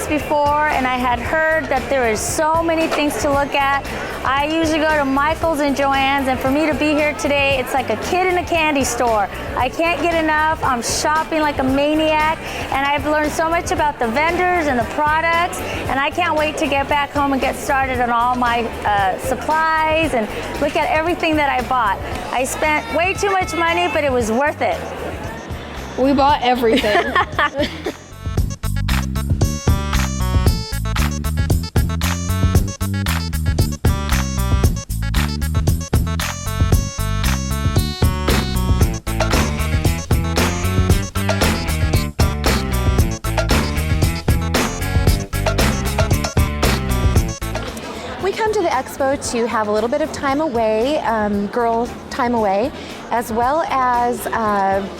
before, and I had heard that there is so many things to look at. I usually go to Michael's and Joann's, and for me to be here today, it's like a kid in a candy store. I can't get enough. I'm shopping like a maniac, and I've learned so much about the vendors and the products, and I can't wait to get back home and get started on all my supplies and look at everything that I bought. I spent way too much money, but it was worth it. We bought everything. We come to the expo to have a little bit of time away, girl time away, as well as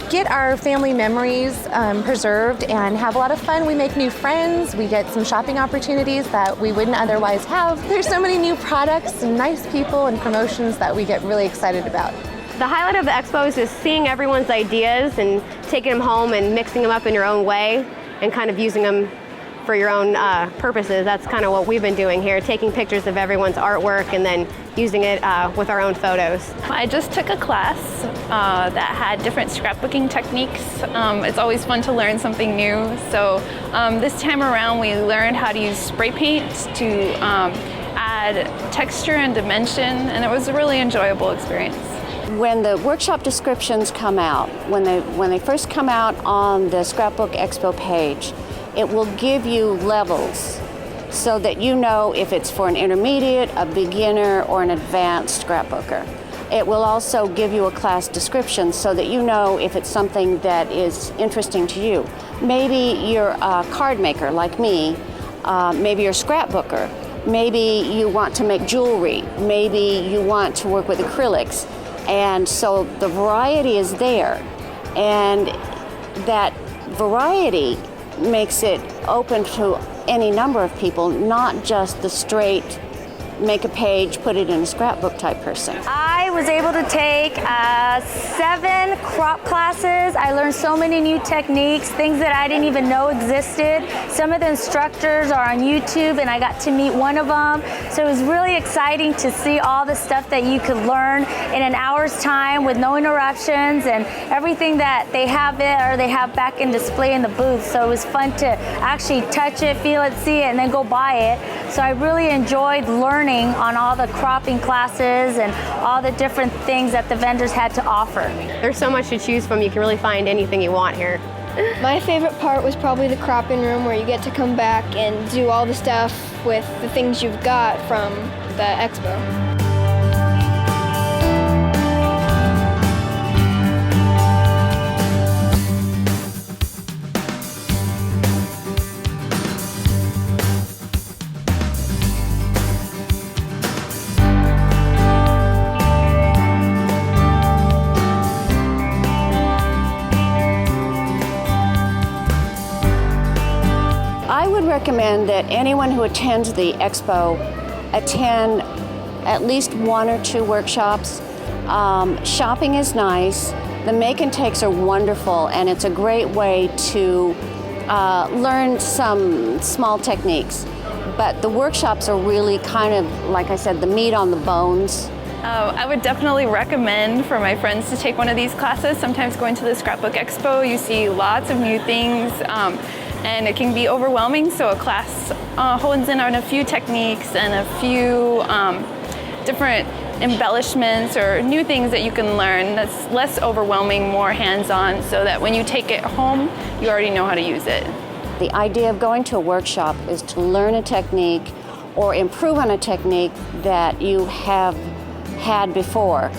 get our family memories preserved and have a lot of fun. We make new friends, we get some shopping opportunities that we wouldn't otherwise have. There's so many new products and nice people and promotions that we get really excited about. The highlight of the expo is just seeing everyone's ideas and taking them home and mixing them up in your own way and kind of using them for your own purposes. That's kind of what we've been doing here, taking pictures of everyone's artwork and then using it with our own photos. I just took a class that had different scrapbooking techniques. It's always fun to learn something new. So this time around we learned how to use spray paint to add texture and dimension, and it was a really enjoyable experience. When the workshop descriptions come out, when they first come out on the Scrapbook EXPO page, it will give you levels so that you know if it's for an intermediate, a beginner, or an advanced scrapbooker. It will also give you a class description so that you know if it's something that is interesting to you. Maybe you're a card maker like me, maybe you're a scrapbooker, maybe you want to make jewelry, maybe you want to work with acrylics. And so the variety is there, and that variety makes it open to any number of people, not just the straight make a page, put it in a scrapbook type person. I was able to take 7 crop classes. I learned so many new techniques, things that I didn't even know existed. Some of the instructors are on YouTube, and I got to meet one of them. So it was really exciting to see all the stuff that you could learn in an hour's time with no interruptions, and everything that they have there, they have back in display in the booth. So it was fun to actually touch it, feel it, see it, and then go buy it. So I really enjoyed learning on all the cropping classes and all the different things that the vendors had to offer. There's so much to choose from. You can really find anything you want here. My favorite part was probably the cropping room, where you get to come back and do all the stuff with the things you've got from the expo. I would recommend that anyone who attends the expo attend at least 1 or 2 workshops. Shopping is nice, the make and takes are wonderful, and it's a great way to learn some small techniques. But the workshops are really kind of, like I said, the meat on the bones. I would definitely recommend for my friends to take one of these classes. Sometimes going to the Scrapbook Expo, you see lots of new things, and it can be overwhelming, so a class hones in on a few techniques and a few different embellishments or new things that you can learn that's less overwhelming, more hands-on, so that when you take it home, you already know how to use it. The idea of going to a workshop is to learn a technique or improve on a technique that you have had before.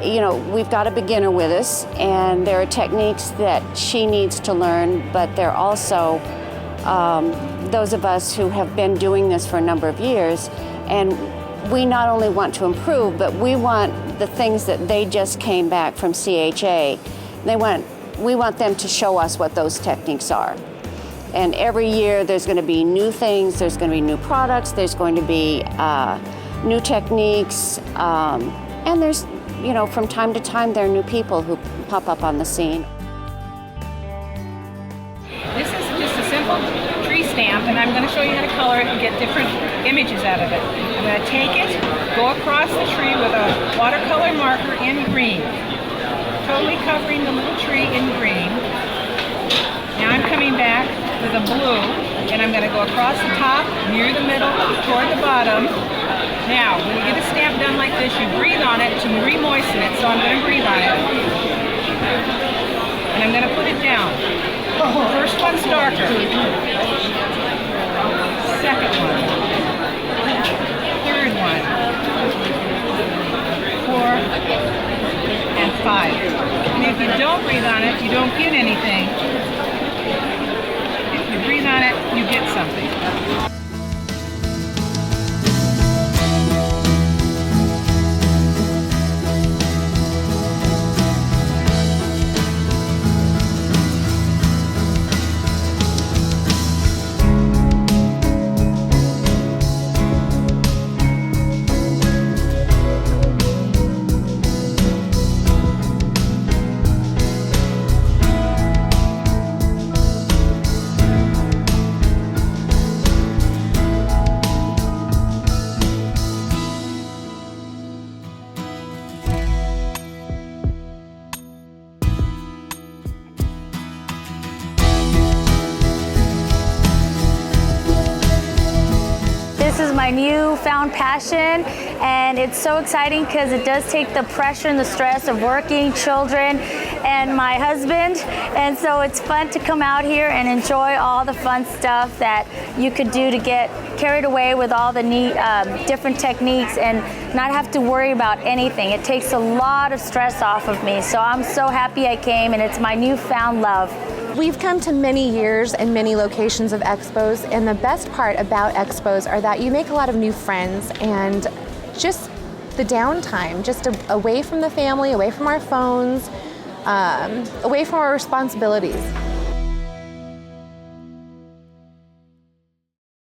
You know, we've got a beginner with us, and there are techniques that she needs to learn, but there are also those of us who have been doing this for a number of years, and we not only want to improve, but we want the things that they just came back from CHA. We want them to show us what those techniques are. And every year there's going to be new things, there's going to be new products, there's going to be new techniques, and there's, you know, from time to time there are new people who pop up on the scene. This is just a simple tree stamp, and I'm going to show you how to color it and get different images out of it. I'm going to take it, go across the tree with a watercolor marker in green, totally covering the little tree in green. Now I'm coming back with a blue, and I'm going to go across the top, near the middle, toward the bottom. Now, when you get a stamp done like this, you breathe on it to re-moisten it, so I'm going to breathe on it. And I'm going to put it down. First one's darker. Second one. Third one. 4 and 5. And if you don't breathe on it, you don't get anything. If you breathe on it, you get something. This is my newfound passion, and it's so exciting because it does take the pressure and the stress of working, children, and my husband. And so it's fun to come out here and enjoy all the fun stuff that you could do to get carried away with all the neat different techniques and not have to worry about anything. It takes a lot of stress off of me. So I'm so happy I came, and it's my newfound love. We've come to many years and many locations of expos, and the best part about expos are that you make a lot of new friends and just the downtime, just away from the family, away from our phones, away from our responsibilities.